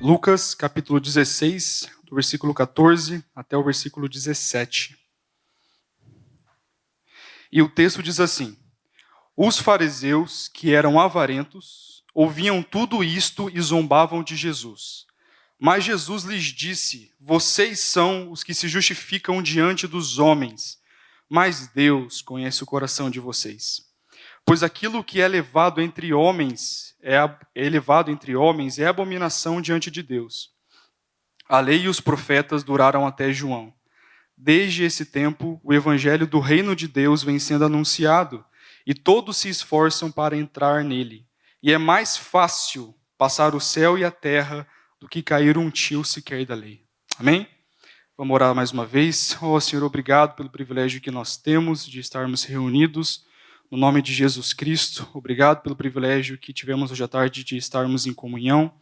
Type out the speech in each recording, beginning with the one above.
Lucas, capítulo 16, do versículo 14 até o versículo 17. E o texto diz assim: Os fariseus, que eram avarentos, ouviam tudo isto e zombavam de Jesus. Mas Jesus lhes disse: Vocês são os que se justificam diante dos homens, mas Deus conhece o coração de vocês. Pois aquilo que é elevado entre homens é abominação diante de Deus. A lei e os profetas duraram até João. Desde esse tempo, o evangelho do reino de Deus vem sendo anunciado, e todos se esforçam para entrar nele. E é mais fácil passar o céu e a terra do que cair um tio sequer da lei. Amém? Vamos orar mais uma vez. Senhor, obrigado pelo privilégio que nós temos de estarmos reunidos no nome de Jesus Cristo. Obrigado pelo privilégio que tivemos hoje à tarde de estarmos em comunhão.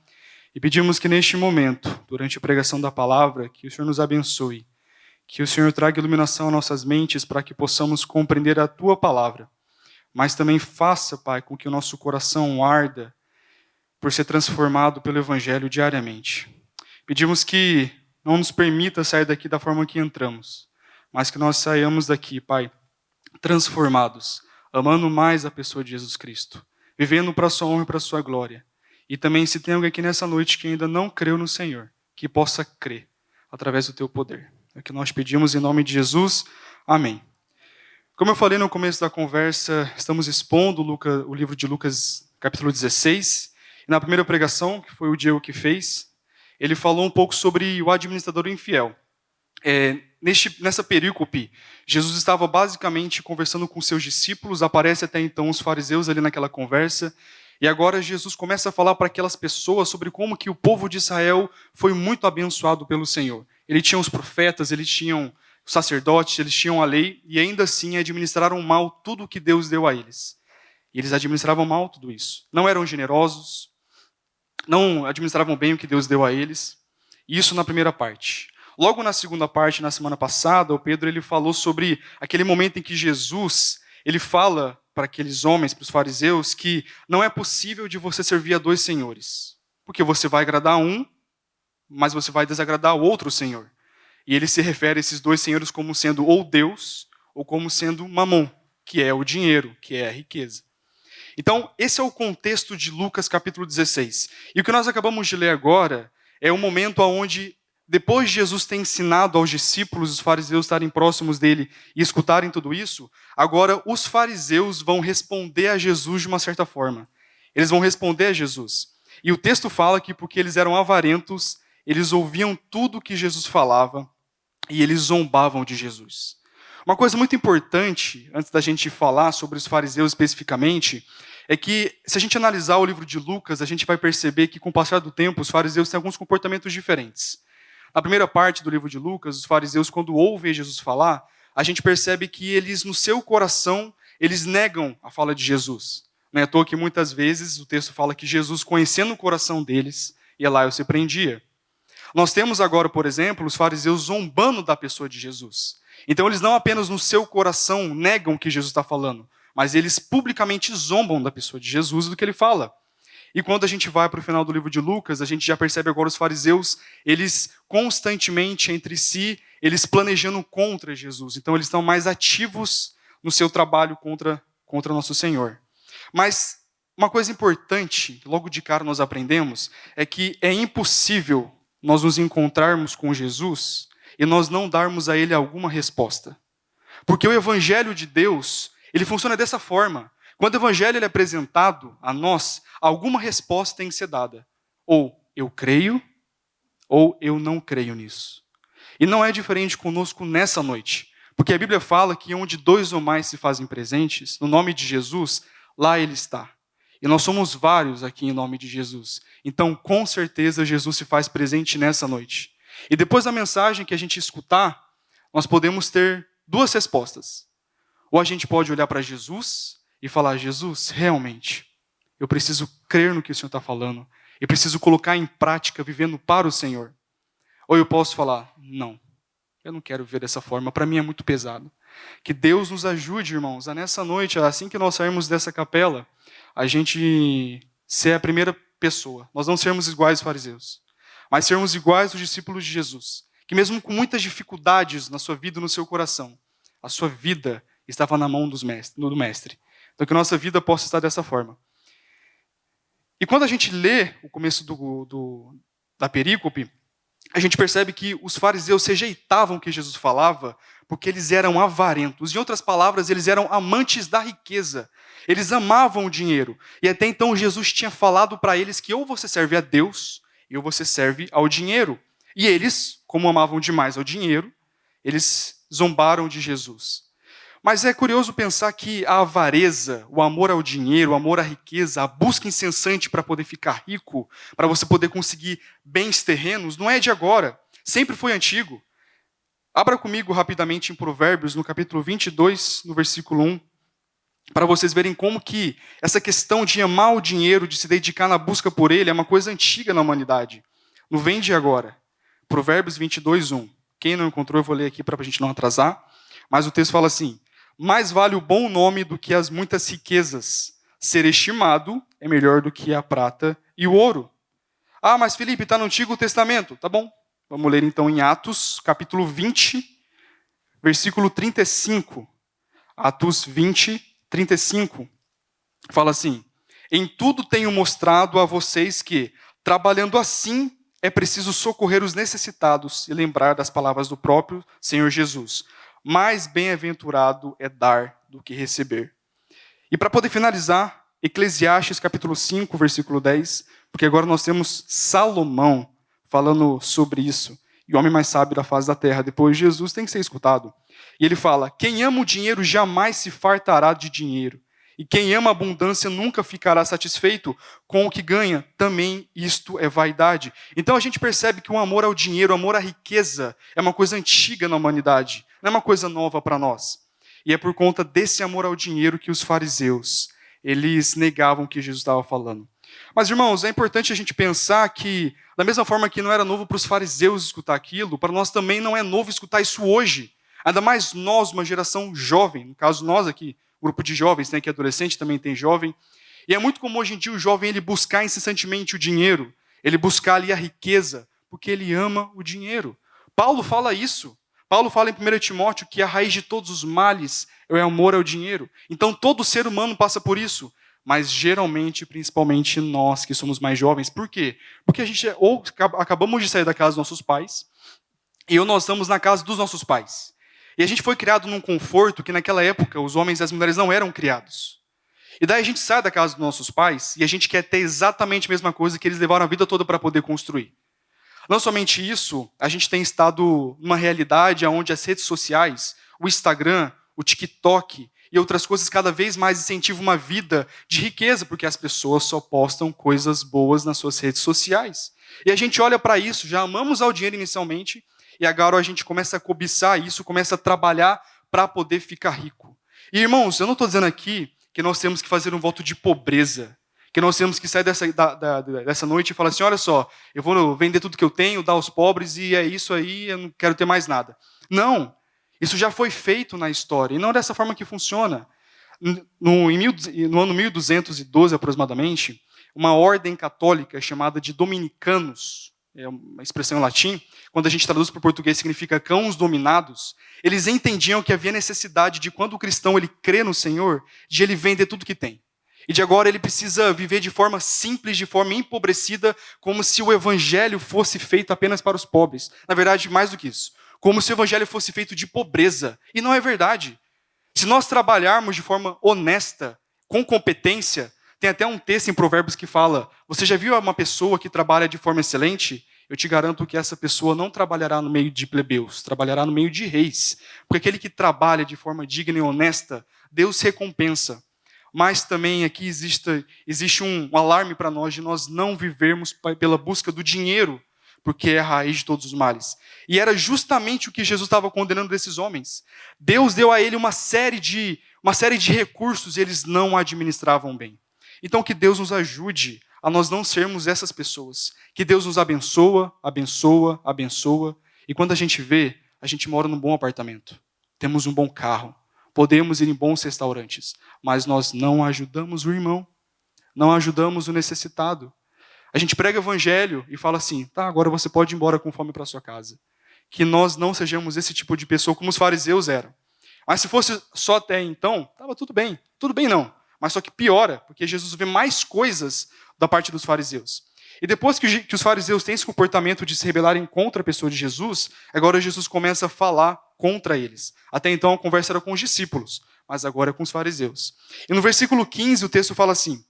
E pedimos que neste momento, durante a pregação da palavra, que o Senhor nos abençoe. Que o Senhor traga iluminação às nossas mentes para que possamos compreender a Tua palavra. Mas também faça, Pai, com que o nosso coração arda por ser transformado pelo Evangelho diariamente. Pedimos que não nos permita sair daqui da forma que entramos, mas que nós saiamos daqui, Pai, transformados, amando mais a pessoa de Jesus Cristo, vivendo para a Sua honra e para a Sua glória. E também, se tem alguém aqui nessa noite que ainda não creu no Senhor, que possa crer através do Teu poder. É o que nós pedimos em nome de Jesus. Amém. Como eu falei no começo da conversa, estamos expondo o livro de Lucas, capítulo 16. E na primeira pregação, que foi o Diego que fez, ele falou um pouco sobre o administrador infiel. Nessa perícope, Jesus estava basicamente conversando com seus discípulos, aparece até então os fariseus ali naquela conversa, e agora Jesus começa a falar para aquelas pessoas sobre como que o povo de Israel foi muito abençoado pelo Senhor. Ele tinha os profetas, eles tinham os sacerdotes, eles tinham a lei, e ainda assim administraram mal tudo o que Deus deu a eles. E eles administravam mal tudo isso. Não eram generosos, não administravam bem o que Deus deu a eles. Isso na primeira parte. Logo na segunda parte, na semana passada, o Pedro ele falou sobre aquele momento em que Jesus ele fala para aqueles homens, para os fariseus, que não é possível de você servir a dois senhores. Porque você vai agradar um, mas você vai desagradar o outro senhor. E ele se refere a esses dois senhores como sendo ou Deus, ou como sendo Mamon, que é o dinheiro, que é a riqueza. Então, esse é o contexto de Lucas capítulo 16. E o que nós acabamos de ler agora é o momento onde, depois de Jesus ter ensinado aos discípulos, os fariseus estarem próximos dele e escutarem tudo isso, agora os fariseus vão responder a Jesus de uma certa forma. Eles vão responder a Jesus. E o texto fala que porque eles eram avarentos, eles ouviam tudo que Jesus falava e eles zombavam de Jesus. Uma coisa muito importante, antes da gente falar sobre os fariseus especificamente, é que se a gente analisar o livro de Lucas, a gente vai perceber que com o passar do tempo, os fariseus têm alguns comportamentos diferentes. Na primeira parte do livro de Lucas, os fariseus, quando ouvem Jesus falar, a gente percebe que eles, no seu coração, eles negam a fala de Jesus. Não é à toa que muitas vezes o texto fala que Jesus, conhecendo o coração deles, ia lá e os repreendia. Nós temos agora, por exemplo, os fariseus zombando da pessoa de Jesus. Então eles não apenas no seu coração negam o que Jesus está falando, mas eles publicamente zombam da pessoa de Jesus e do que ele fala. E quando a gente vai para o final do livro de Lucas, a gente já percebe agora os fariseus, eles constantemente entre si, eles planejando contra Jesus. Então eles estão mais ativos no seu trabalho contra nosso Senhor. Mas uma coisa importante, logo de cara nós aprendemos, é que é impossível nós nos encontrarmos com Jesus e nós não darmos a Ele alguma resposta. Porque o Evangelho de Deus, ele funciona dessa forma. Quando o Evangelho ele é apresentado a nós, alguma resposta tem que ser dada. Ou eu creio, ou eu não creio nisso. E não é diferente conosco nessa noite. Porque a Bíblia fala que onde dois ou mais se fazem presentes, no nome de Jesus, lá Ele está. E nós somos vários aqui em nome de Jesus. Então, com certeza, Jesus se faz presente nessa noite. E depois da mensagem que a gente escutar, nós podemos ter duas respostas. Ou a gente pode olhar para Jesus e falar: Jesus, realmente, eu preciso crer no que o Senhor está falando. Eu preciso colocar em prática, vivendo para o Senhor. Ou eu posso falar: não, eu não quero viver dessa forma, para mim é muito pesado. Que Deus nos ajude, irmãos, a nessa noite, assim que nós sairmos dessa capela, a gente ser a primeira pessoa. Nós não sermos iguais aos fariseus. mas sermos iguais aos discípulos de Jesus. Que mesmo com muitas dificuldades na sua vida e no seu coração, a sua vida estava na mão do Mestre. Então que a nossa vida possa estar dessa forma. E quando a gente lê o começo da perícope, a gente percebe que os fariseus rejeitavam o que Jesus falava porque eles eram avarentos. Em outras palavras, eles eram amantes da riqueza. Eles amavam o dinheiro. E até então Jesus tinha falado para eles que ou você serve a Deus, ou você serve ao dinheiro. E eles, como amavam demais ao dinheiro, eles zombaram de Jesus. Mas é curioso pensar que a avareza, o amor ao dinheiro, o amor à riqueza, a busca incessante para poder ficar rico, para você poder conseguir bens terrenos, não é de agora. Sempre foi antigo. Abra comigo rapidamente em Provérbios, no capítulo 22, no versículo 1, para vocês verem como que essa questão de amar o dinheiro, de se dedicar na busca por ele, é uma coisa antiga na humanidade. Não vem de agora. Provérbios 22, 1. Quem não encontrou, eu vou ler aqui para a gente não atrasar. Mas o texto fala assim: mais vale o bom nome do que as muitas riquezas. Ser estimado é melhor do que a prata e o ouro. Ah, mas Felipe, está no Antigo Testamento. Tá bom. Vamos ler então em Atos, capítulo 20, versículo 35. Atos 20, 35. Fala assim: em tudo tenho mostrado a vocês que, trabalhando assim, é preciso socorrer os necessitados e lembrar das palavras do próprio Senhor Jesus. Mais bem-aventurado é dar do que receber. E para poder finalizar, Eclesiastes capítulo 5, versículo 10, porque agora nós temos Salomão falando sobre isso. E o homem mais sábio da face da terra, depois de Jesus, tem que ser escutado. E ele fala: quem ama o dinheiro jamais se fartará de dinheiro. E quem ama a abundância nunca ficará satisfeito com o que ganha. Também isto é vaidade. Então a gente percebe que o amor ao dinheiro, o amor à riqueza, é uma coisa antiga na humanidade. Não é uma coisa nova para nós. E é por conta desse amor ao dinheiro que os fariseus, eles negavam o que Jesus estava falando. Mas, irmãos, é importante a gente pensar que, da mesma forma que não era novo para os fariseus escutar aquilo, para nós também não é novo escutar isso hoje. Ainda mais nós, uma geração jovem, no caso nós aqui, grupo de jovens, né, que é adolescente, também tem jovem. E é muito comum hoje em dia o jovem ele buscar incessantemente o dinheiro, ele buscar ali a riqueza, porque ele ama o dinheiro. Paulo fala isso. Paulo fala em 1 Timóteo que a raiz de todos os males é o amor ao dinheiro. Então todo ser humano passa por isso, mas geralmente, principalmente nós que somos mais jovens. Por quê? Porque a gente ou acabamos de sair da casa dos nossos pais, e ou nós estamos na casa dos nossos pais. E a gente foi criado num conforto que naquela época os homens e as mulheres não eram criados. E daí a gente sai da casa dos nossos pais e a gente quer ter exatamente a mesma coisa que eles levaram a vida toda para poder construir. Não somente isso, a gente tem estado numa realidade onde as redes sociais, o Instagram, o TikTok e outras coisas cada vez mais incentivam uma vida de riqueza, porque as pessoas só postam coisas boas nas suas redes sociais. E a gente olha para isso, já amamos ao dinheiro inicialmente, e agora a gente começa a cobiçar isso, começa a trabalhar para poder ficar rico. E irmãos, eu não estou dizendo aqui que nós temos que fazer um voto de pobreza, que nós temos que sair dessa noite e falar assim: olha só, eu vou vender tudo que eu tenho, dar aos pobres e é isso aí, eu não quero ter mais nada. Não, isso já foi feito na história e não é dessa forma que funciona. No ano 1212 aproximadamente, uma ordem católica chamada de dominicanos, é uma expressão em latim, quando a gente traduz para o português significa cãos dominados, eles entendiam que havia necessidade de, quando o cristão ele crê no Senhor, de ele vender tudo que tem. E de agora ele precisa viver de forma simples, de forma empobrecida, como se o evangelho fosse feito apenas para os pobres. Na verdade, mais do que isso, como se o evangelho fosse feito de pobreza. E não é verdade. Se nós trabalharmos de forma honesta, com competência, tem até um texto em Provérbios que fala: você já viu uma pessoa que trabalha de forma excelente? Eu te garanto que essa pessoa não trabalhará no meio de plebeus, trabalhará no meio de reis. Porque aquele que trabalha de forma digna e honesta, Deus recompensa. Mas também aqui existe um alarme para nós de nós não vivermos pela busca do dinheiro, porque é a raiz de todos os males. E era justamente o que Jesus estava condenando desses homens. Deus deu a ele uma série de recursos e eles não administravam bem. Então que Deus nos ajude a nós não sermos essas pessoas. Que Deus nos abençoa, abençoa, abençoa. E quando a gente vê, a gente mora num bom apartamento. Temos um bom carro. Podemos ir em bons restaurantes. Mas nós não ajudamos o irmão. Não ajudamos o necessitado. A gente prega o evangelho e fala assim, tá, agora você pode ir embora com fome para sua casa. Que nós não sejamos esse tipo de pessoa como os fariseus eram. Mas se fosse só até então, estava tudo bem. Tudo bem não. Mas só que piora, porque Jesus vê mais coisas da parte dos fariseus. E depois que os fariseus têm esse comportamento de se rebelarem contra a pessoa de Jesus, agora Jesus começa a falar contra eles. Até então a conversa era com os discípulos, mas agora é com os fariseus. E no versículo 15 o texto fala assim,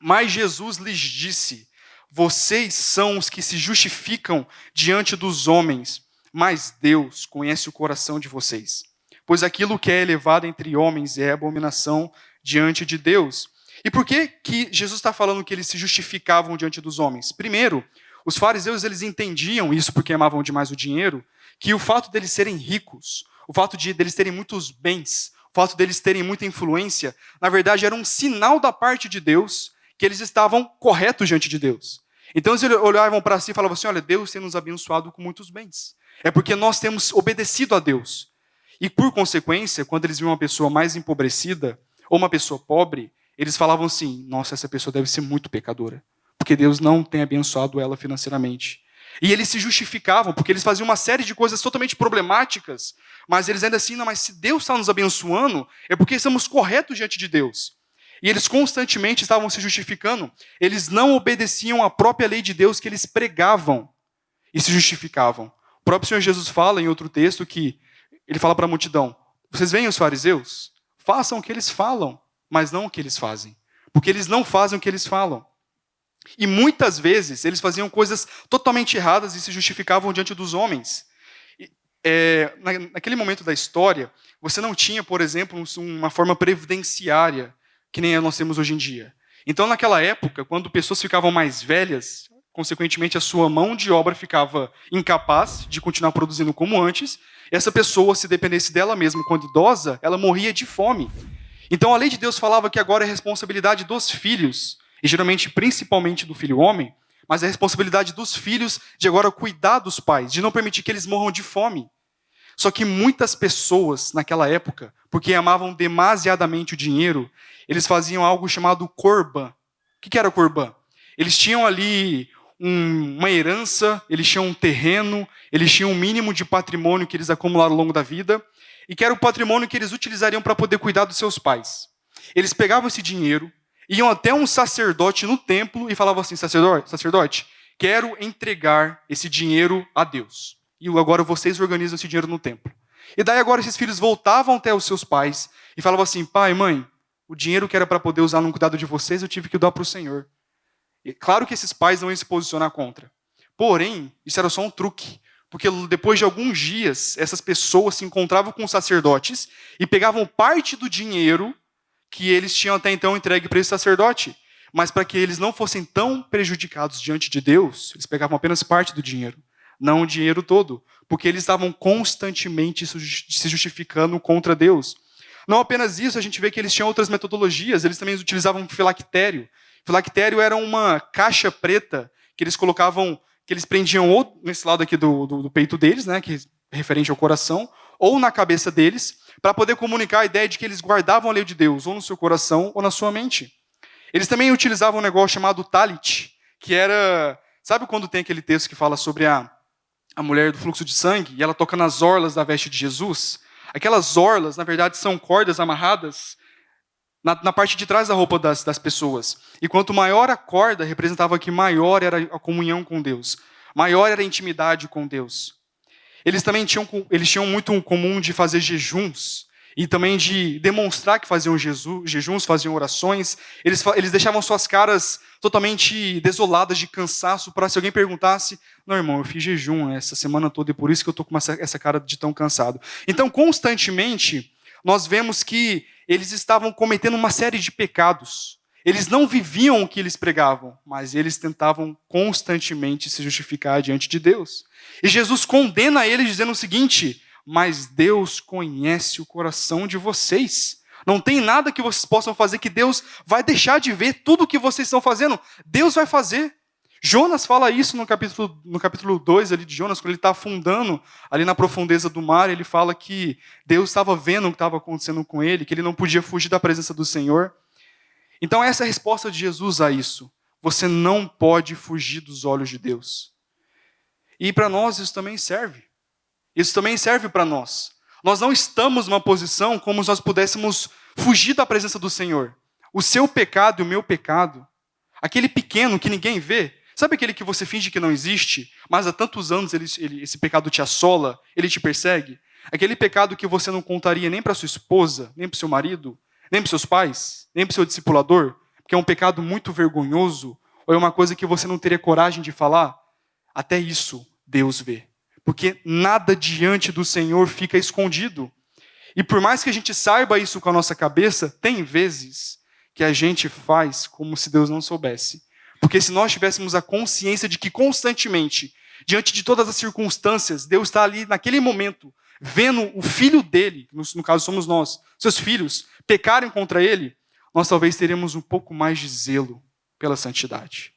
mas Jesus lhes disse, vocês são os que se justificam diante dos homens, mas Deus conhece o coração de vocês. Pois aquilo que é elevado entre homens é abominação diante de Deus. E por que Jesus está falando que eles se justificavam diante dos homens? Primeiro, os fariseus eles entendiam isso porque amavam demais o dinheiro, que o fato deles serem ricos, o fato deles terem muitos bens, o fato deles terem muita influência, na verdade era um sinal da parte de Deus que eles estavam corretos diante de Deus. Então eles olhavam para si e falavam assim, olha, Deus tem nos abençoado com muitos bens. É porque nós temos obedecido a Deus. E por consequência, quando eles viam uma pessoa mais empobrecida, ou uma pessoa pobre, eles falavam assim, nossa, essa pessoa deve ser muito pecadora, porque Deus não tem abençoado ela financeiramente. E eles se justificavam, porque eles faziam uma série de coisas totalmente problemáticas, mas eles ainda assim, não, mas se Deus está nos abençoando, é porque estamos corretos diante de Deus. E eles constantemente estavam se justificando, eles não obedeciam à própria lei de Deus que eles pregavam e se justificavam. O próprio Senhor Jesus fala em outro texto que ele fala para a multidão, vocês veem os fariseus? Façam o que eles falam, mas não o que eles fazem. Porque eles não fazem o que eles falam. E muitas vezes eles faziam coisas totalmente erradas e se justificavam diante dos homens. Naquele momento da história, você não tinha, por exemplo, uma forma previdenciária, que nem nós temos hoje em dia. Então, naquela época, quando pessoas ficavam mais velhas, consequentemente a sua mão de obra ficava incapaz de continuar produzindo como antes, essa pessoa, se dependesse dela mesma quando idosa, ela morria de fome. Então a lei de Deus falava que agora é responsabilidade dos filhos, e geralmente principalmente do filho homem, mas é responsabilidade dos filhos de agora cuidar dos pais, de não permitir que eles morram de fome. Só que muitas pessoas naquela época, porque amavam demasiadamente o dinheiro, eles faziam algo chamado corban. O que era corban? Eles tinham ali uma herança, eles tinham um terreno, eles tinham um mínimo de patrimônio que eles acumularam ao longo da vida, e que era o patrimônio que eles utilizariam para poder cuidar dos seus pais. Eles pegavam esse dinheiro, iam até um sacerdote no templo e falavam assim, sacerdote, quero entregar esse dinheiro a Deus. E agora vocês organizam esse dinheiro no templo. E daí agora esses filhos voltavam até os seus pais e falavam assim, pai, mãe, o dinheiro que era para poder usar no cuidado de vocês, eu tive que dar para o Senhor. E claro que esses pais não iam se posicionar contra. Porém, isso era só um truque. Porque depois de alguns dias, essas pessoas se encontravam com os sacerdotes e pegavam parte do dinheiro que eles tinham até então entregue para esse sacerdote. Mas para que eles não fossem tão prejudicados diante de Deus, eles pegavam apenas parte do dinheiro, não o dinheiro todo. Porque eles estavam constantemente se justificando contra Deus. Não apenas isso, a gente vê que eles tinham outras metodologias, eles também utilizavam filactério. Filactério era uma caixa preta que eles colocavam, que eles prendiam ou nesse lado aqui do peito deles, né, que é referente ao coração, ou na cabeça deles, para poder comunicar a ideia de que eles guardavam a lei de Deus, ou no seu coração, ou na sua mente. Eles também utilizavam um negócio chamado talit, que era... Sabe quando tem aquele texto que fala sobre a mulher do fluxo de sangue, e ela toca nas orlas da veste de Jesus? Aquelas orlas, na verdade, são cordas amarradas na parte de trás da roupa das pessoas. E quanto maior a corda, representava que maior era a comunhão com Deus. Maior era a intimidade com Deus. Eles também tinham muito comum de fazer jejuns. E também de demonstrar que faziam jejuns, faziam orações. Eles deixavam suas caras totalmente desoladas de cansaço, para se alguém perguntasse, não, irmão, eu fiz jejum essa semana toda e por isso que eu estou com essa cara de tão cansado. Então, constantemente, nós vemos que eles estavam cometendo uma série de pecados. Eles não viviam o que eles pregavam, mas eles tentavam constantemente se justificar diante de Deus. E Jesus condena eles dizendo o seguinte, mas Deus conhece o coração de vocês. Não tem nada que vocês possam fazer que Deus vai deixar de ver tudo o que vocês estão fazendo. Deus vai fazer. Jonas fala isso no capítulo 2 ali de Jonas, quando ele está afundando ali na profundeza do mar, ele fala que Deus estava vendo o que estava acontecendo com ele, que ele não podia fugir da presença do Senhor. Então essa é a resposta de Jesus a isso. você não pode fugir dos olhos de Deus. E para nós isso também serve. Isso também serve para nós. Nós não estamos numa posição como se nós pudéssemos fugir da presença do Senhor. O seu pecado e o meu pecado, aquele pequeno que ninguém vê, sabe aquele que você finge que não existe, mas há tantos anos esse pecado te assola, ele te persegue? Aquele pecado que você não contaria nem para sua esposa, nem para o seu marido, nem para os seus pais, nem para o seu discipulador, porque é um pecado muito vergonhoso, ou é uma coisa que você não teria coragem de falar? Até isso Deus vê. Porque nada diante do Senhor fica escondido. E por mais que a gente saiba isso com a nossa cabeça, tem vezes que a gente faz como se Deus não soubesse. Porque se nós tivéssemos a consciência de que constantemente, diante de todas as circunstâncias, Deus está ali naquele momento, vendo o filho dele, no caso somos nós, seus filhos, pecarem contra ele, nós talvez teremos um pouco mais de zelo pela santidade.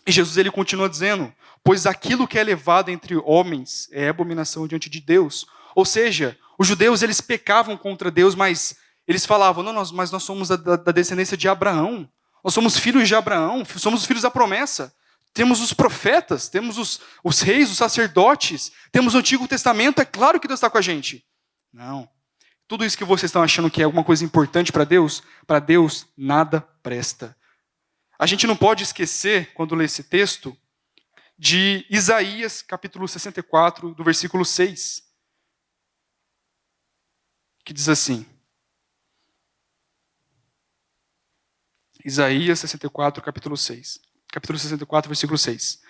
E Jesus ele continua dizendo, pois aquilo que é levado entre homens é abominação diante de Deus. Ou seja, os judeus eles pecavam contra Deus, mas eles falavam, não, mas nós somos da descendência de Abraão, nós somos filhos de Abraão, somos filhos da promessa. Temos os profetas, temos os reis, os sacerdotes, temos o Antigo Testamento, é claro que Deus está com a gente. Não. Tudo isso que vocês estão achando que é alguma coisa importante para Deus nada presta. A gente não pode esquecer, quando lê esse texto, de Isaías, capítulo 64, do versículo 6, que diz assim, Isaías 64, capítulo 64, versículo 6.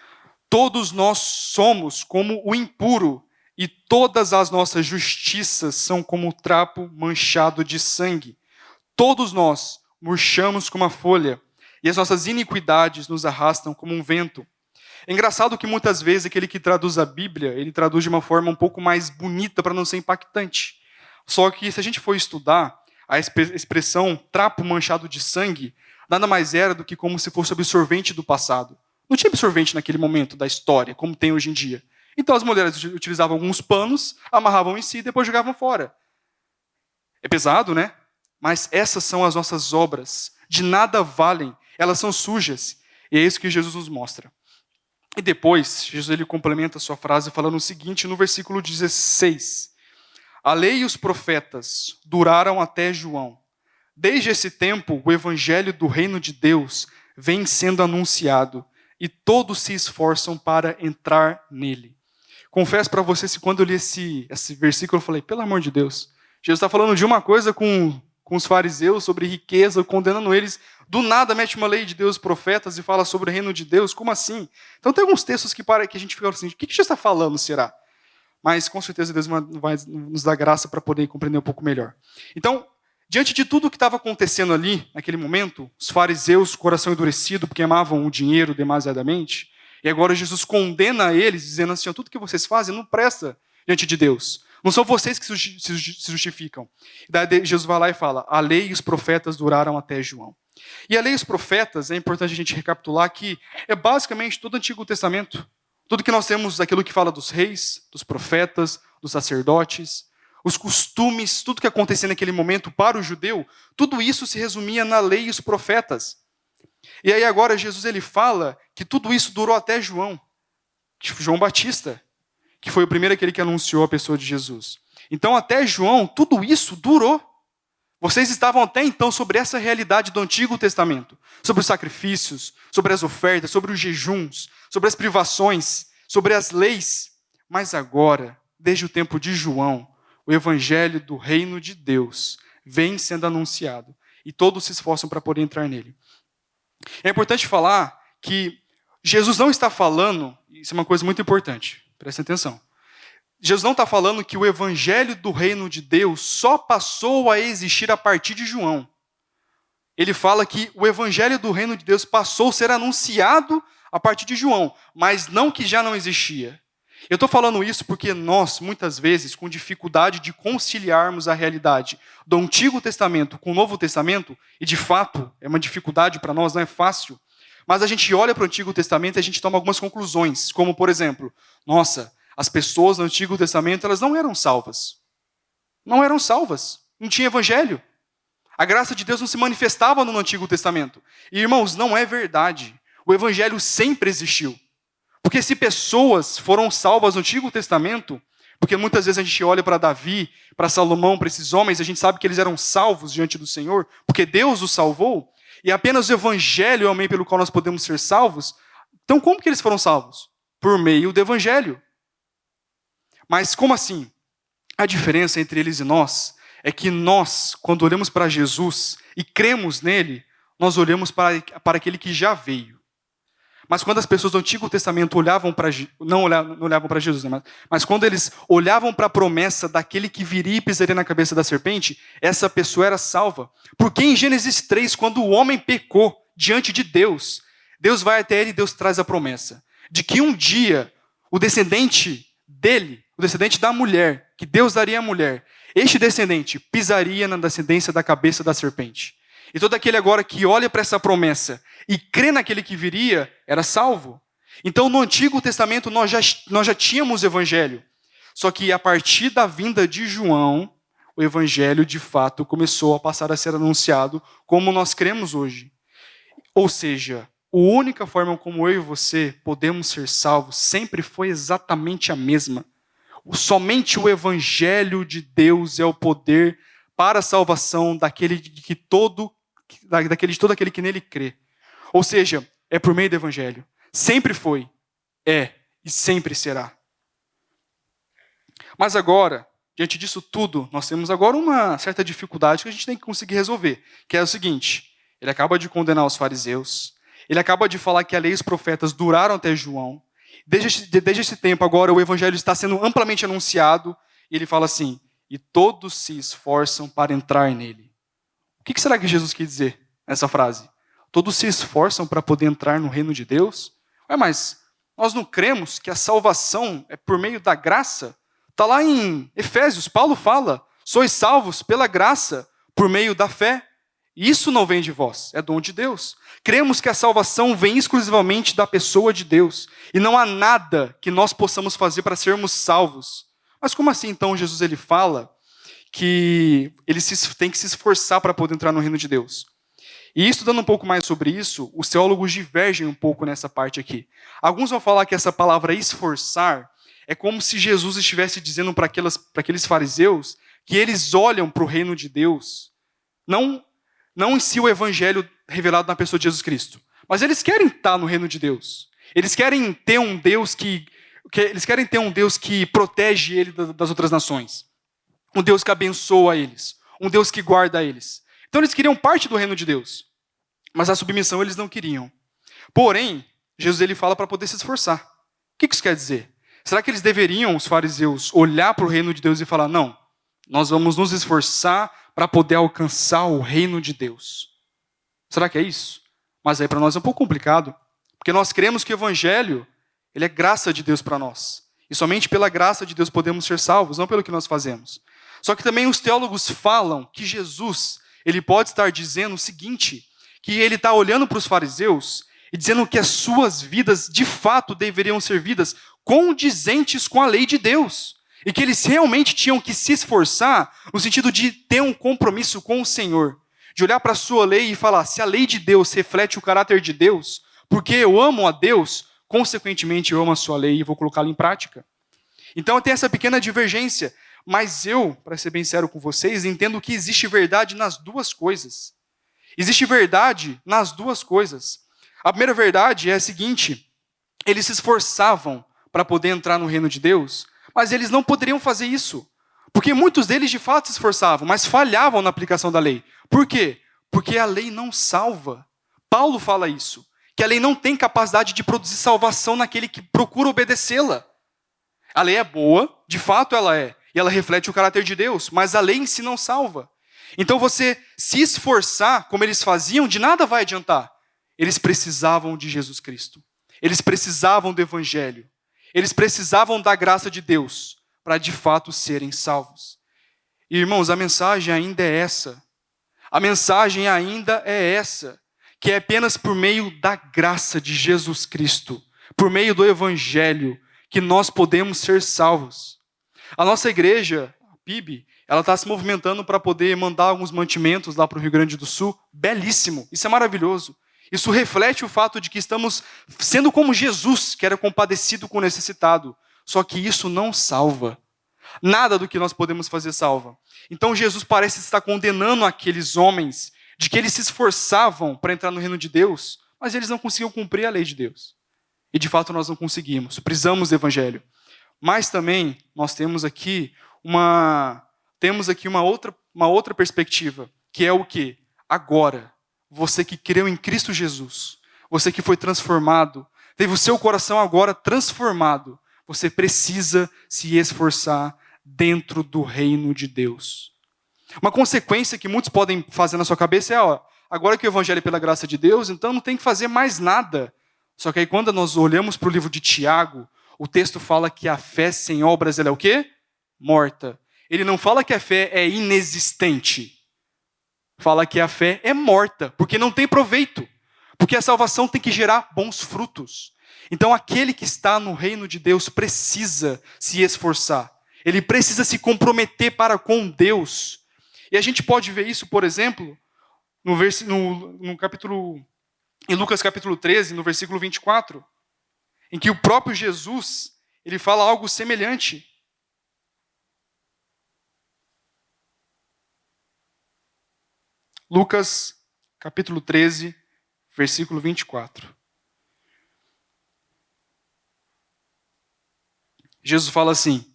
Todos nós somos como o impuro, e todas as nossas justiças são como o trapo manchado de sangue. Todos nós murchamos como a folha, e as nossas iniquidades nos arrastam como um vento. É engraçado que muitas vezes aquele que traduz a Bíblia, ele traduz de uma forma um pouco mais bonita para não ser impactante. Só que se a gente for estudar, a expressão trapo manchado de sangue, nada mais era do que como se fosse absorvente do passado. Não tinha absorvente naquele momento da história, como tem hoje em dia. Então as mulheres utilizavam alguns panos, amarravam em si e depois jogavam fora. É pesado, né? Mas essas são as nossas obras. De nada valem, elas são sujas. E é isso que Jesus nos mostra. E depois, Jesus ele complementa a sua frase falando o seguinte no versículo 16. A lei e os profetas duraram até João. Desde esse tempo, o evangelho do reino de Deus vem sendo anunciado e todos se esforçam para entrar nele. Confesso para vocês que quando eu li esse versículo, eu falei, pelo amor de Deus, Jesus está falando de uma coisa com os fariseus sobre riqueza, condenando eles, do nada mete uma lei de Deus, profetas, e fala sobre o reino de Deus, como assim? Então tem alguns textos que a gente fica assim, o que Jesus está falando, será? Mas com certeza Deus vai nos dar graça para poder compreender um pouco melhor. Então, diante de tudo o que estava acontecendo ali, naquele momento, os fariseus, coração endurecido, porque amavam o dinheiro demasiadamente, e agora Jesus condena eles, dizendo assim, tudo que vocês fazem não presta diante de Deus. Não são vocês que se justificam. E daí Jesus vai lá e fala, a lei e os profetas duraram até João. E a lei e os profetas, é importante a gente recapitular que é basicamente todo o Antigo Testamento. Tudo que nós temos, aquilo que fala dos reis, dos profetas, dos sacerdotes, os costumes, tudo que acontecia naquele momento para o judeu, tudo isso se resumia na lei e os profetas. E aí agora Jesus ele fala que tudo isso durou até João Batista, que foi o primeiro aquele que anunciou a pessoa de Jesus. Então até João, tudo isso durou. Vocês estavam até então sobre essa realidade do Antigo Testamento, sobre os sacrifícios, sobre as ofertas, sobre os jejuns, sobre as privações, sobre as leis. Mas agora, desde o tempo de João, o evangelho do reino de Deus vem sendo anunciado e todos se esforçam para poder entrar nele. É importante falar que Jesus não está falando, isso é uma coisa muito importante, prestem atenção. Jesus não está falando que o evangelho do reino de Deus só passou a existir a partir de João. Ele fala que o evangelho do reino de Deus passou a ser anunciado a partir de João, mas não que já não existia. Eu estou falando isso porque nós, muitas vezes, com dificuldade de conciliarmos a realidade do Antigo Testamento com o Novo Testamento, e de fato é uma dificuldade para nós, não é fácil, mas a gente olha para o Antigo Testamento e a gente toma algumas conclusões, como por exemplo, nossa, as pessoas no Antigo Testamento elas não eram salvas. Não eram salvas, não tinha evangelho. A graça de Deus não se manifestava no Antigo Testamento. E irmãos, não é verdade. O evangelho sempre existiu. Porque se pessoas foram salvas no Antigo Testamento, porque muitas vezes a gente olha para Davi, para Salomão, para esses homens, a gente sabe que eles eram salvos diante do Senhor, porque Deus os salvou, e apenas o evangelho é o meio pelo qual nós podemos ser salvos. Então como que eles foram salvos? Por meio do evangelho. Mas como assim? A diferença entre eles e nós é que nós, quando olhamos para Jesus e cremos nele, nós olhamos para aquele que já veio. Mas quando as pessoas do Antigo Testamento olhavam para não olhavam para Jesus, né? Mas quando eles olhavam para a promessa daquele que viria e pisaria na cabeça da serpente, essa pessoa era salva. Porque em Gênesis 3, quando o homem pecou diante de Deus, Deus vai até ele e Deus traz a promessa de que um dia o descendente dele, o descendente da mulher, que Deus daria à mulher, este descendente pisaria na descendência da cabeça da serpente. E todo aquele agora que olha para essa promessa e crê naquele que viria, era salvo. Então no Antigo Testamento nós já tínhamos o evangelho. Só que a partir da vinda de João, o evangelho de fato começou a passar a ser anunciado como nós cremos hoje. Ou seja, a única forma como eu e você podemos ser salvos sempre foi exatamente a mesma. Somente o evangelho de Deus é o poder para a salvação de todo aquele que nele crê. Ou seja, é por meio do evangelho. Sempre foi, é e sempre será. Mas agora, diante disso tudo, nós temos agora uma certa dificuldade que a gente tem que conseguir resolver, que é o seguinte: ele acaba de condenar os fariseus, ele acaba de falar que a lei e os profetas duraram até João. Desde esse tempo agora o evangelho está sendo amplamente anunciado, e ele fala assim: e todos se esforçam para entrar nele. O que será que Jesus quis dizer nessa frase? Todos se esforçam para poder entrar no reino de Deus? Mas nós não cremos que a salvação é por meio da graça? Está lá em Efésios, Paulo fala: sois salvos pela graça, por meio da fé. Isso não vem de vós, é dom de Deus. Cremos que a salvação vem exclusivamente da pessoa de Deus. E não há nada que nós possamos fazer para sermos salvos. Mas como assim então Jesus ele fala que ele tem que se esforçar para poder entrar no reino de Deus? E estudando um pouco mais sobre isso, os teólogos divergem um pouco nessa parte aqui. Alguns vão falar que essa palavra esforçar é como se Jesus estivesse dizendo para aqueles fariseus que eles olham para o reino de Deus, não em si o evangelho revelado na pessoa de Jesus Cristo, mas eles querem estar no reino de Deus. Eles querem ter um Deus que protege ele das outras nações. Um Deus que abençoa eles, um Deus que guarda eles. Então eles queriam parte do reino de Deus, mas a submissão eles não queriam. Porém, Jesus ele fala para poder se esforçar. O que isso quer dizer? Será que eles deveriam, os fariseus, olhar para o reino de Deus e falar: não, nós vamos nos esforçar para poder alcançar o reino de Deus? Será que é isso? Mas aí para nós é um pouco complicado, porque nós cremos que o evangelho ele é graça de Deus para nós. E somente pela graça de Deus podemos ser salvos, não pelo que nós fazemos. Só que também os teólogos falam que Jesus ele pode estar dizendo o seguinte, que ele está olhando para os fariseus e dizendo que as suas vidas, de fato, deveriam ser vidas condizentes com a lei de Deus. E que eles realmente tinham que se esforçar no sentido de ter um compromisso com o Senhor. De olhar para a sua lei e falar: se a lei de Deus reflete o caráter de Deus, porque eu amo a Deus, consequentemente eu amo a sua lei e vou colocá-la em prática. Então tem essa pequena divergência. Mas eu, para ser bem sério com vocês, entendo que existe verdade nas duas coisas. Existe verdade nas duas coisas. A primeira verdade é a seguinte: eles se esforçavam para poder entrar no reino de Deus, mas eles não poderiam fazer isso. Porque muitos deles de fato se esforçavam, mas falhavam na aplicação da lei. Por quê? Porque a lei não salva. Paulo fala isso, que a lei não tem capacidade de produzir salvação naquele que procura obedecê-la. A lei é boa, de fato ela é. E ela reflete o caráter de Deus, mas a lei em si não salva. Então você se esforçar, como eles faziam, de nada vai adiantar. Eles precisavam de Jesus Cristo. Eles precisavam do Evangelho. Eles precisavam da graça de Deus para de fato serem salvos. E, irmãos, a mensagem ainda é essa. A mensagem ainda é essa, que é apenas por meio da graça de Jesus Cristo, por meio do Evangelho, que nós podemos ser salvos. A nossa igreja, a PIB, ela está se movimentando para poder mandar alguns mantimentos lá para o Rio Grande do Sul. Belíssimo, isso é maravilhoso. Isso reflete o fato de que estamos sendo como Jesus, que era compadecido com o necessitado. Só que isso não salva. Nada do que nós podemos fazer salva. Então Jesus parece estar condenando aqueles homens de que eles se esforçavam para entrar no reino de Deus, mas eles não conseguiam cumprir a lei de Deus. E de fato nós não conseguimos. Precisamos do evangelho. Mas também nós temos aqui uma outra perspectiva, que é o quê? Agora, você que creu em Cristo Jesus, você que foi transformado, teve o seu coração agora transformado, você precisa se esforçar dentro do reino de Deus. Uma consequência que muitos podem fazer na sua cabeça é, agora que o evangelho é pela graça de Deus, então não tem que fazer mais nada. Só que aí quando nós olhamos para o livro de Tiago, o texto fala que a fé sem obras ela é o quê? Morta. Ele não fala que a fé é inexistente. Fala que a fé é morta, porque não tem proveito. Porque a salvação tem que gerar bons frutos. Então aquele que está no reino de Deus precisa se esforçar. Ele precisa se comprometer para com Deus. E a gente pode ver isso, por exemplo, em Lucas capítulo 13, no versículo 24, em que o próprio Jesus, ele fala algo semelhante. Lucas capítulo 13, versículo 24. Jesus fala assim: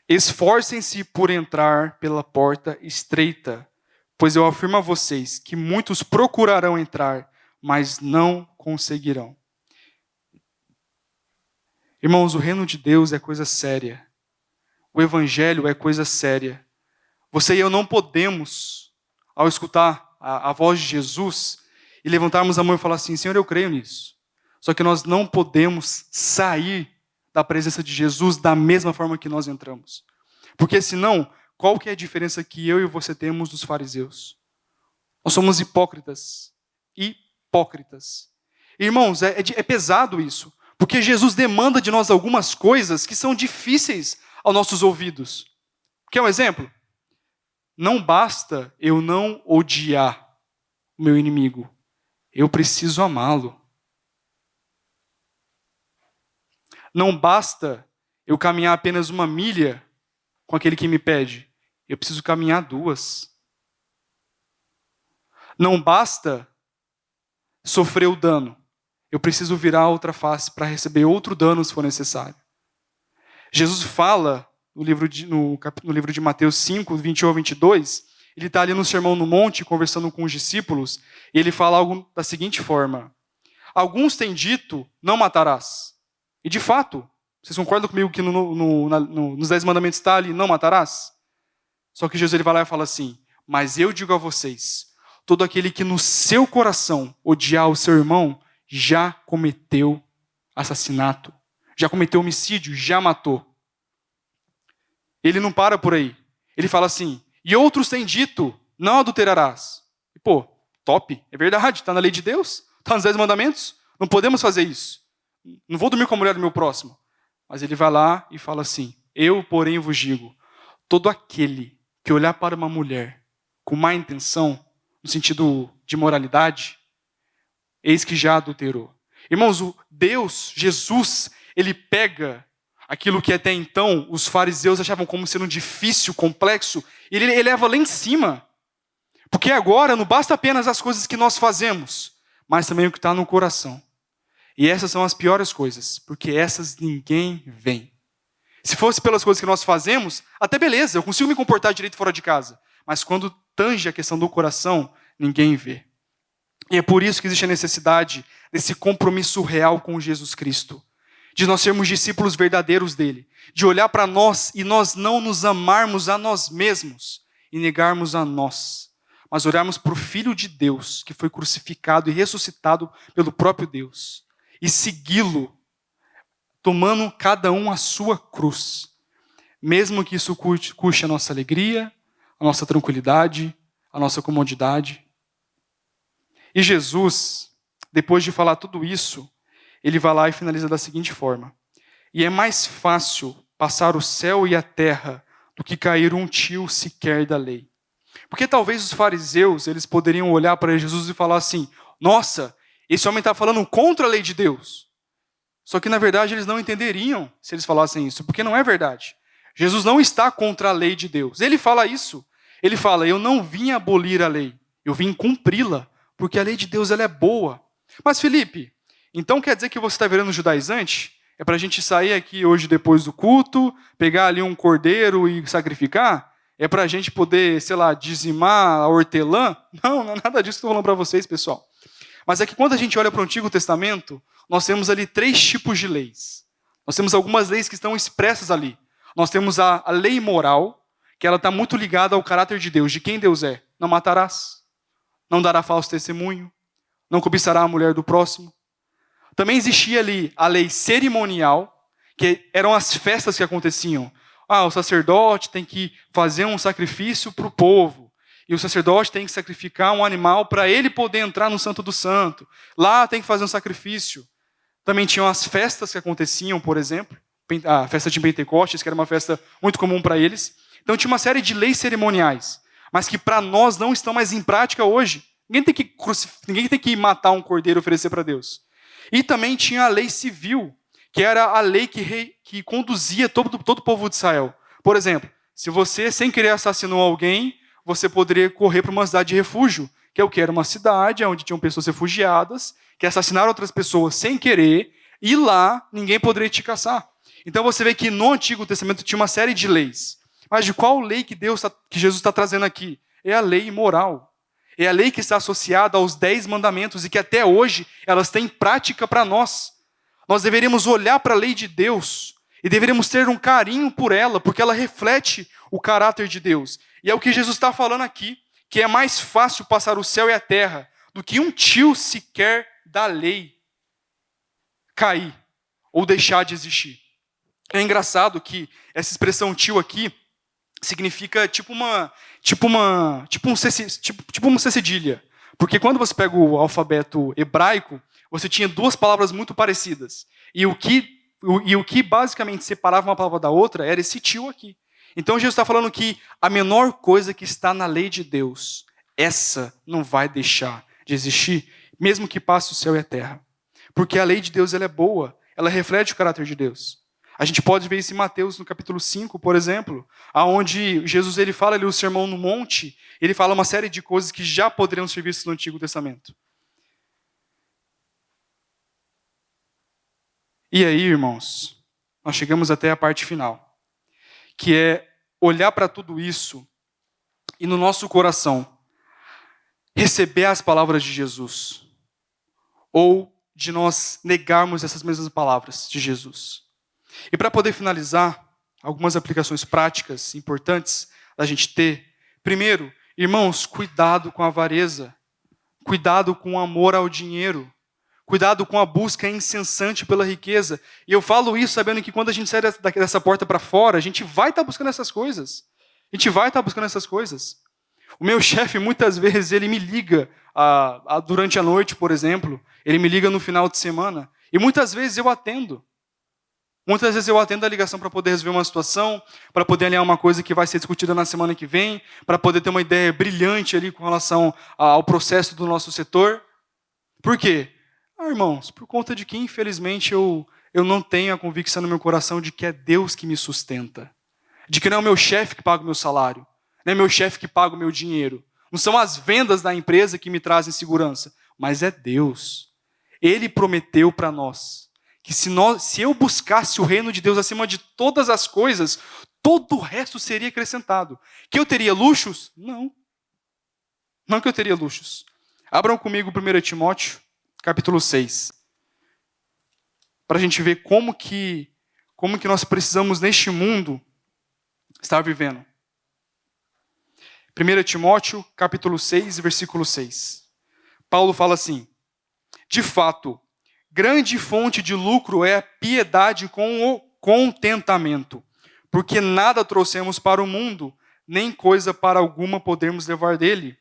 esforcem-se por entrar pela porta estreita, pois eu afirmo a vocês que muitos procurarão entrar, mas não conseguirão. Irmãos, o reino de Deus é coisa séria. O evangelho é coisa séria. Você e eu não podemos, ao escutar a voz de Jesus, e levantarmos a mão e falar assim: Senhor, eu creio nisso. Só que nós não podemos sair da presença de Jesus da mesma forma que nós entramos. Porque senão, qual que é a diferença que eu e você temos dos fariseus? Nós somos hipócritas. Hipócritas. Irmãos, é pesado isso. Porque Jesus demanda de nós algumas coisas que são difíceis aos nossos ouvidos. Quer um exemplo? Não basta eu não odiar o meu inimigo. Eu preciso amá-lo. Não basta eu caminhar apenas 1 milha com aquele que me pede. Eu preciso caminhar 2. Não basta sofrer o dano. Eu preciso virar a outra face para receber outro dano se for necessário. Jesus fala no livro de Mateus 5, 21 a 22, ele está ali no Sermão no Monte, conversando com os discípulos, e ele fala algo da seguinte forma: alguns têm dito, não matarás. E de fato, vocês concordam comigo que nos 10 mandamentos está ali, não matarás? Só que Jesus ele vai lá e fala assim: mas eu digo a vocês, todo aquele que no seu coração odiar o seu irmão, já cometeu assassinato, já cometeu homicídio, já matou. Ele não para por aí. Ele fala assim: e outros têm dito, não adulterarás. E top, é verdade, está na lei de Deus, está nos 10 mandamentos, não podemos fazer isso. Não vou dormir com a mulher do meu próximo. Mas ele vai lá e fala assim: eu, porém, vos digo, todo aquele que olhar para uma mulher com má intenção, no sentido de moralidade, eis que já adulterou. Irmãos, o Deus, Jesus, ele pega aquilo que até então os fariseus achavam como sendo difícil, complexo, e ele eleva lá em cima. Porque agora não basta apenas as coisas que nós fazemos, mas também o que está no coração. E essas são as piores coisas, porque essas ninguém vê. Se fosse pelas coisas que nós fazemos, até beleza, eu consigo me comportar direito fora de casa. Mas quando tange a questão do coração, ninguém vê. E é por isso que existe a necessidade desse compromisso real com Jesus Cristo. De nós sermos discípulos verdadeiros dele. De olhar para nós e nós não nos amarmos a nós mesmos e negarmos a nós. Mas olharmos para o Filho de Deus, que foi crucificado e ressuscitado pelo próprio Deus. E segui-lo, tomando cada um a sua cruz. Mesmo que isso custe a nossa alegria, a nossa tranquilidade, a nossa comodidade. E Jesus, depois de falar tudo isso, ele vai lá e finaliza da seguinte forma: e é mais fácil passar o céu e a terra do que cair um tio sequer da lei. Porque talvez os fariseus, eles poderiam olhar para Jesus e falar assim: nossa, esse homem está falando contra a lei de Deus. Só que, na verdade, eles não entenderiam se eles falassem isso, porque não é verdade. Jesus não está contra a lei de Deus. Ele fala isso. Ele fala: eu não vim abolir a lei, eu vim cumpri-la, porque a lei de Deus ela é boa. Mas, Felipe, então quer dizer que você está virando judaizante? É para a gente sair aqui hoje depois do culto, pegar ali um cordeiro e sacrificar? É para a gente poder, sei lá, dizimar a hortelã? Não, não é nada disso que eu estou falando para vocês, pessoal. Mas é que quando a gente olha para o Antigo Testamento, nós temos ali 3 tipos de leis. Nós temos algumas leis que estão expressas ali. Nós temos a lei moral, que ela está muito ligada ao caráter de Deus, de quem Deus é. Não matarás, não dará falso testemunho, não cobiçará a mulher do próximo. Também existia ali a lei cerimonial, que eram as festas que aconteciam. O sacerdote tem que fazer um sacrifício para o povo. E o sacerdote tem que sacrificar um animal para ele poder entrar no Santo do Santo. Lá tem que fazer um sacrifício. Também tinham as festas que aconteciam, por exemplo. A festa de Pentecostes, que era uma festa muito comum para eles. Então tinha uma série de leis cerimoniais, mas que para nós não estão mais em prática hoje. Ninguém tem que matar um cordeiro e oferecer para Deus. E também tinha a lei civil, que era a lei que conduzia todo o povo de Israel. Por exemplo, se você, sem querer, assassinou alguém, você poderia correr para uma cidade de refúgio, que é o que? Era uma cidade onde tinham pessoas refugiadas, que assassinaram outras pessoas sem querer, e lá ninguém poderia te caçar. Então você vê que no Antigo Testamento tinha uma série de leis. Mas de qual lei que Jesus está trazendo aqui? É a lei moral. É a lei que está associada aos 10 mandamentos e que até hoje elas têm prática para nós. Nós deveríamos olhar para a lei de Deus e deveríamos ter um carinho por ela, porque ela reflete o caráter de Deus. E é o que Jesus está falando aqui, que é mais fácil passar o céu e a terra do que um tio sequer da lei cair ou deixar de existir. É engraçado que essa expressão tio aqui significa tipo uma cedilha. Porque quando você pega o alfabeto hebraico, você tinha 2 palavras muito parecidas. E o que basicamente separava uma palavra da outra era esse tio aqui. Então Jesus está falando que a menor coisa que está na lei de Deus, essa não vai deixar de existir, mesmo que passe o céu e a terra. Porque a lei de Deus ela é boa, ela reflete o caráter de Deus. A gente pode ver isso em Mateus, no capítulo 5, por exemplo, onde Jesus ele fala ali o Sermão no Monte, ele fala uma série de coisas que já poderiam ser vistas no Antigo Testamento. E aí, irmãos, nós chegamos até a parte final, que é olhar para tudo isso e no nosso coração receber as palavras de Jesus, ou de nós negarmos essas mesmas palavras de Jesus. E para poder finalizar, algumas aplicações práticas importantes da gente ter. Primeiro, irmãos, cuidado com a avareza. Cuidado com o amor ao dinheiro. Cuidado com a busca incessante pela riqueza. E eu falo isso sabendo que quando a gente sai dessa porta para fora, a gente vai estar buscando essas coisas. O meu chefe, muitas vezes, ele me liga durante a noite, por exemplo. Ele me liga no final de semana. E muitas vezes eu atendo. Muitas vezes eu atendo a ligação para poder resolver uma situação, para poder alinhar uma coisa que vai ser discutida na semana que vem, para poder ter uma ideia brilhante ali com relação ao processo do nosso setor. Por quê? Irmãos, por conta de que, infelizmente, eu não tenho a convicção no meu coração de que é Deus que me sustenta. De que não é o meu chefe que paga o meu salário, não é meu chefe que paga o meu dinheiro. Não são as vendas da empresa que me trazem segurança, mas é Deus. Ele prometeu para nós que se eu buscasse o reino de Deus acima de todas as coisas, todo o resto seria acrescentado. Que eu teria luxos? Não. Não que eu teria luxos. Abram comigo 1 Timóteo, capítulo 6. Para a gente ver como que nós precisamos, neste mundo, estar vivendo. 1 Timóteo, capítulo 6, versículo 6. Paulo fala assim: de fato, grande fonte de lucro é a piedade com o contentamento, porque nada trouxemos para o mundo, nem coisa para alguma podemos levar dele.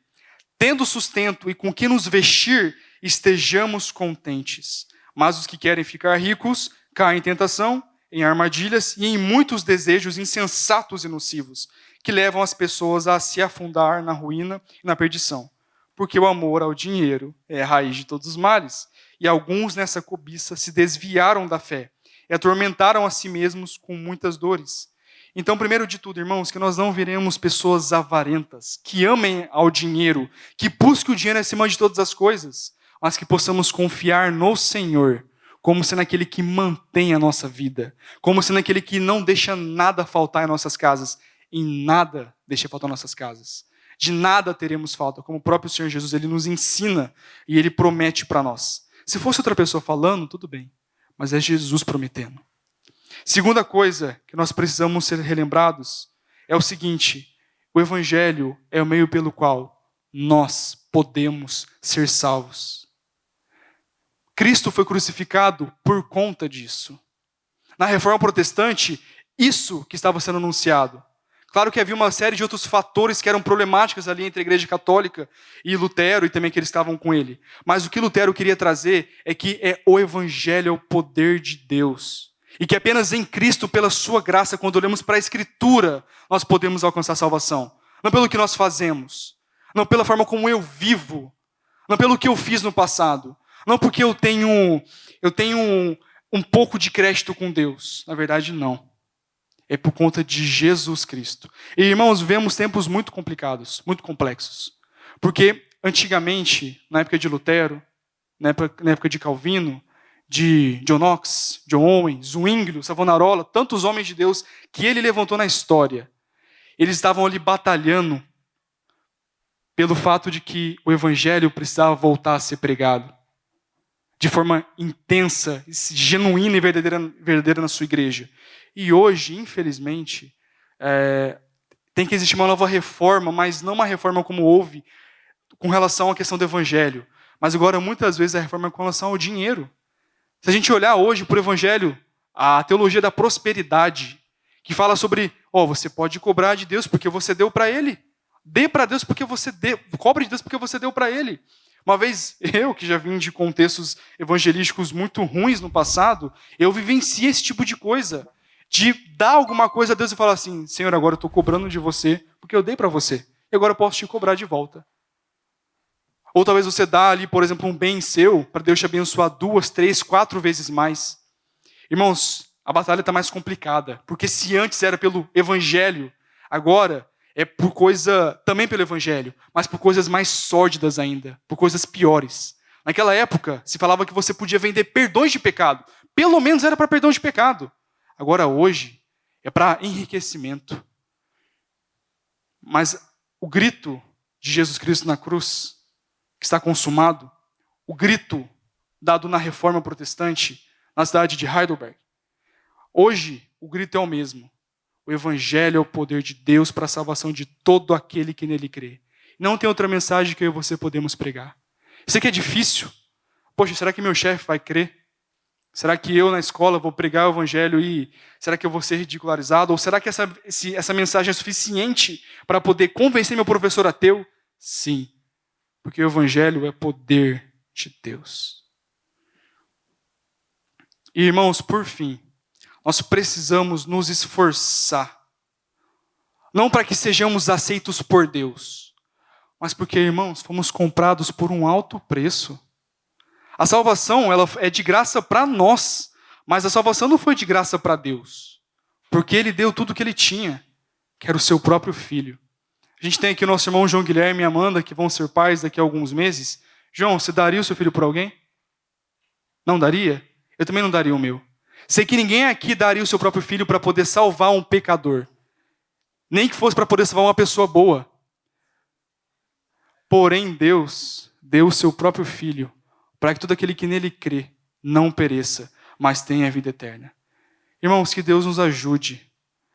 Tendo sustento e com que nos vestir, estejamos contentes. Mas os que querem ficar ricos caem em tentação, em armadilhas e em muitos desejos insensatos e nocivos, que levam as pessoas a se afundar na ruína e na perdição. Porque o amor ao dinheiro é a raiz de todos os males. E alguns nessa cobiça se desviaram da fé e atormentaram a si mesmos com muitas dores. Então, primeiro de tudo, irmãos, que nós não viremos pessoas avarentas, que amem ao dinheiro, que busquem o dinheiro acima de todas as coisas, mas que possamos confiar no Senhor, como sendo aquele que mantém a nossa vida, como sendo aquele que não deixa nada faltar em nossas casas. Em nada deixa faltar em nossas casas. De nada teremos falta, como o próprio Senhor Jesus, ele nos ensina e ele promete para nós. Se fosse outra pessoa falando, tudo bem, mas é Jesus prometendo. Segunda coisa que nós precisamos ser relembrados é o seguinte: o Evangelho é o meio pelo qual nós podemos ser salvos. Cristo foi crucificado por conta disso. Na Reforma Protestante, isso que estava sendo anunciado. Claro que havia uma série de outros fatores que eram problemáticos ali entre a Igreja Católica e Lutero e também que eles estavam com ele. Mas o que Lutero queria trazer é que o Evangelho é o poder de Deus. E que apenas em Cristo, pela sua graça, quando olhamos para a Escritura, nós podemos alcançar a salvação. Não pelo que nós fazemos, não pela forma como eu vivo, não pelo que eu fiz no passado, não porque eu tenho um pouco de crédito com Deus. Na verdade, não. É por conta de Jesus Cristo. E, irmãos, vivemos tempos muito complicados, muito complexos. Porque, antigamente, na época de Lutero, na época de Calvino, de John Knox, John Owen, Zwinglio, Savonarola, tantos homens de Deus que ele levantou na história, eles estavam ali batalhando pelo fato de que o Evangelho precisava voltar a ser pregado de forma intensa, genuína e verdadeira na sua igreja. E hoje, infelizmente, tem que existir uma nova reforma, mas não uma reforma como houve com relação à questão do Evangelho, mas agora muitas vezes a reforma é com relação ao dinheiro. Se a gente olhar hoje para o Evangelho, a teologia da prosperidade, que fala sobre, você pode cobrar de Deus porque você deu para Ele. Dê para Deus porque você deu. Cobre de Deus porque você deu para Ele. Uma vez, eu que já vim de contextos evangelísticos muito ruins no passado, eu vivenciei esse tipo de coisa. De dar alguma coisa a Deus e falar assim: Senhor, agora eu estou cobrando de você porque eu dei para você. E agora eu posso te cobrar de volta. Ou talvez você dá ali, por exemplo, um bem seu, para Deus te abençoar 2, 3, 4 vezes mais. Irmãos, a batalha está mais complicada. Porque se antes era pelo Evangelho, agora é por coisa, também pelo Evangelho, mas por coisas mais sórdidas ainda, por coisas piores. Naquela época, se falava que você podia vender perdões de pecado. Pelo menos era para perdão de pecado. Agora, hoje, é para enriquecimento. Mas o grito de Jesus Cristo na cruz, que está consumado, o grito dado na Reforma Protestante, na cidade de Heidelberg, hoje o grito é o mesmo. O Evangelho é o poder de Deus para a salvação de todo aquele que nele crê. Não tem outra mensagem que eu e você podemos pregar. Isso aqui é difícil. Poxa, será que meu chefe vai crer? Será que eu na escola vou pregar o Evangelho e será que eu vou ser ridicularizado? Ou será que essa mensagem é suficiente para poder convencer meu professor ateu? Sim, porque o Evangelho é poder de Deus. E, irmãos, por fim, nós precisamos nos esforçar. Não para que sejamos aceitos por Deus, mas porque, irmãos, fomos comprados por um alto preço. A salvação, ela é de graça para nós, mas a salvação não foi de graça para Deus, porque Ele deu tudo o que Ele tinha, que era o seu próprio Filho. A gente tem aqui o nosso irmão João Guilherme e Amanda, que vão ser pais daqui a alguns meses. João, você daria o seu filho para alguém? Não daria? Eu também não daria o meu. Sei que ninguém aqui daria o seu próprio filho para poder salvar um pecador, nem que fosse para poder salvar uma pessoa boa. Porém, Deus deu o seu próprio Filho para que todo aquele que nele crê não pereça, mas tenha a vida eterna. Irmãos, que Deus nos ajude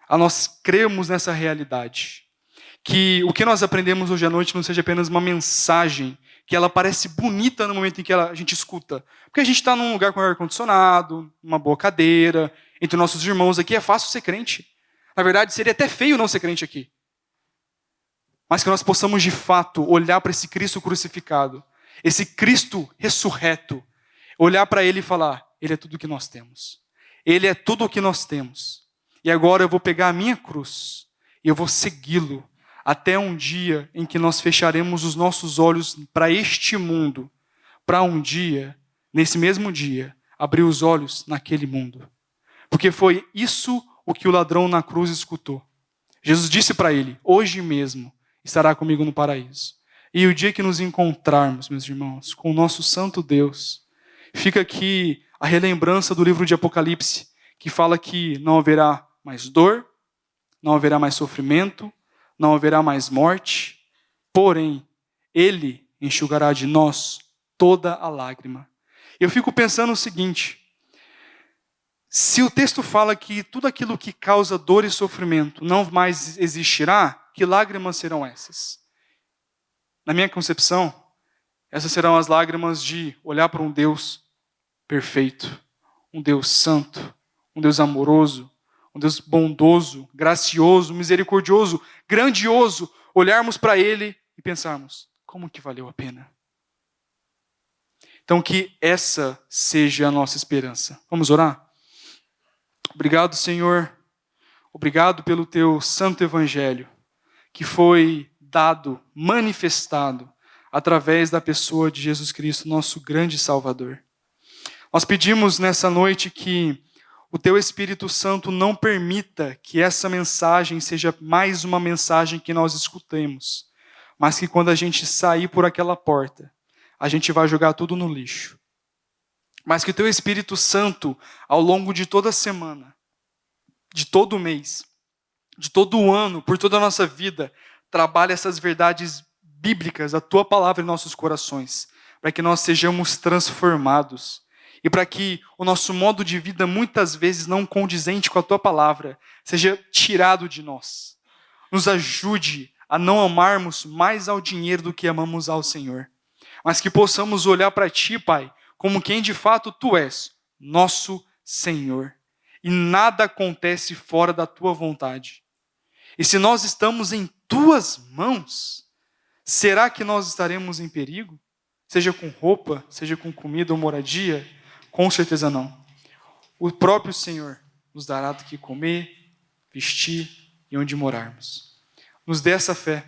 a nós crermos nessa realidade. Que o que nós aprendemos hoje à noite não seja apenas uma mensagem que ela parece bonita no momento em que a gente escuta. Porque a gente está num lugar com ar-condicionado, uma boa cadeira, entre nossos irmãos aqui, é fácil ser crente. Na verdade, seria até feio não ser crente aqui. Mas que nós possamos, de fato, olhar para esse Cristo crucificado, esse Cristo ressurreto, olhar para Ele e falar: Ele é tudo o que nós temos. Ele é tudo o que nós temos. E agora eu vou pegar a minha cruz e eu vou segui-lo até um dia em que nós fecharemos os nossos olhos para este mundo, para um dia, nesse mesmo dia, abrir os olhos naquele mundo. Porque foi isso o que o ladrão na cruz escutou. Jesus disse para ele: hoje mesmo estará comigo no paraíso. E o dia que nos encontrarmos, meus irmãos, com o nosso santo Deus, fica aqui a relembrança do livro de Apocalipse, que fala que não haverá mais dor, não haverá mais sofrimento, não haverá mais morte, porém, Ele enxugará de nós toda a lágrima. Eu fico pensando o seguinte: se o texto fala que tudo aquilo que causa dor e sofrimento não mais existirá, que lágrimas serão essas? Na minha concepção, essas serão as lágrimas de olhar para um Deus perfeito, um Deus santo, um Deus amoroso, um Deus bondoso, gracioso, misericordioso, grandioso, olharmos para Ele e pensarmos: como que valeu a pena? Então que essa seja a nossa esperança. Vamos orar? Obrigado, Senhor. Obrigado pelo Teu santo evangelho, que foi dado, manifestado, através da pessoa de Jesus Cristo, nosso grande Salvador. Nós pedimos nessa noite que o Teu Espírito Santo não permita que essa mensagem seja mais uma mensagem que nós escutemos, mas que quando a gente sair por aquela porta, a gente vai jogar tudo no lixo. Mas que o Teu Espírito Santo, ao longo de toda a semana, de todo o mês, de todo o ano, por toda a nossa vida, trabalhe essas verdades bíblicas, a Tua palavra em nossos corações, para que nós sejamos transformados e para que o nosso modo de vida, muitas vezes não condizente com a Tua palavra, seja tirado de nós. Nos ajude a não amarmos mais ao dinheiro do que amamos ao Senhor, mas que possamos olhar para Ti, Pai, como quem de fato Tu és, nosso Senhor. E nada acontece fora da Tua vontade. E se nós estamos em Tuas mãos, será que nós estaremos em perigo? Seja com roupa, seja com comida ou moradia? Com certeza não. O próprio Senhor nos dará do que comer, vestir e onde morarmos. Nos dê essa fé,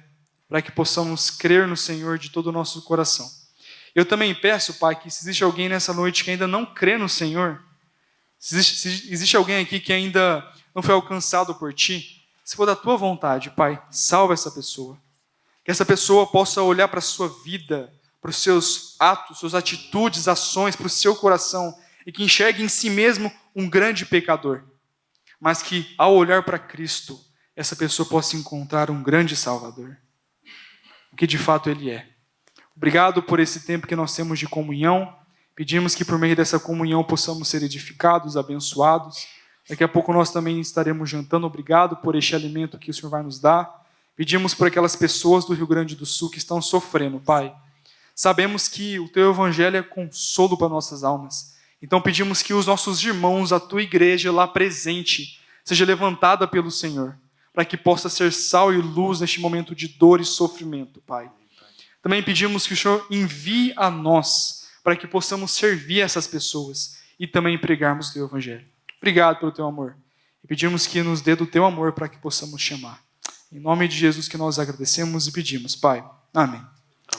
para que possamos crer no Senhor de todo o nosso coração. Eu também peço, Pai, que se existe alguém nessa noite que ainda não crê no Senhor, se existe alguém aqui que ainda não foi alcançado por Ti, se for da Tua vontade, Pai, salva essa pessoa. Que essa pessoa possa olhar para a sua vida, para os seus atos, suas atitudes, ações, para o seu coração, e que enxergue em si mesmo um grande pecador. Mas que, ao olhar para Cristo, essa pessoa possa encontrar um grande Salvador. O que de fato Ele é. Obrigado por esse tempo que nós temos de comunhão. Pedimos que por meio dessa comunhão possamos ser edificados, abençoados. Daqui a pouco nós também estaremos jantando. Obrigado por este alimento que o Senhor vai nos dar. Pedimos por aquelas pessoas do Rio Grande do Sul que estão sofrendo, Pai. Sabemos que o Teu Evangelho é consolo para nossas almas. Então pedimos que os nossos irmãos, a Tua igreja lá presente, seja levantada pelo Senhor, para que possa ser sal e luz neste momento de dor e sofrimento, Pai. Também pedimos que o Senhor envie a nós, para que possamos servir essas pessoas e também pregarmos o Teu Evangelho. Obrigado pelo Teu amor. E pedimos que nos dê do Teu amor para que possamos chamar. Em nome de Jesus que nós agradecemos e pedimos, Pai. Amém.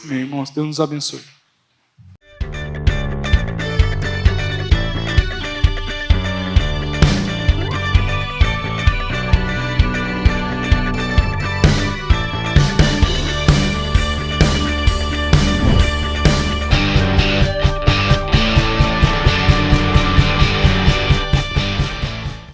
Amém, irmãos. Deus nos abençoe.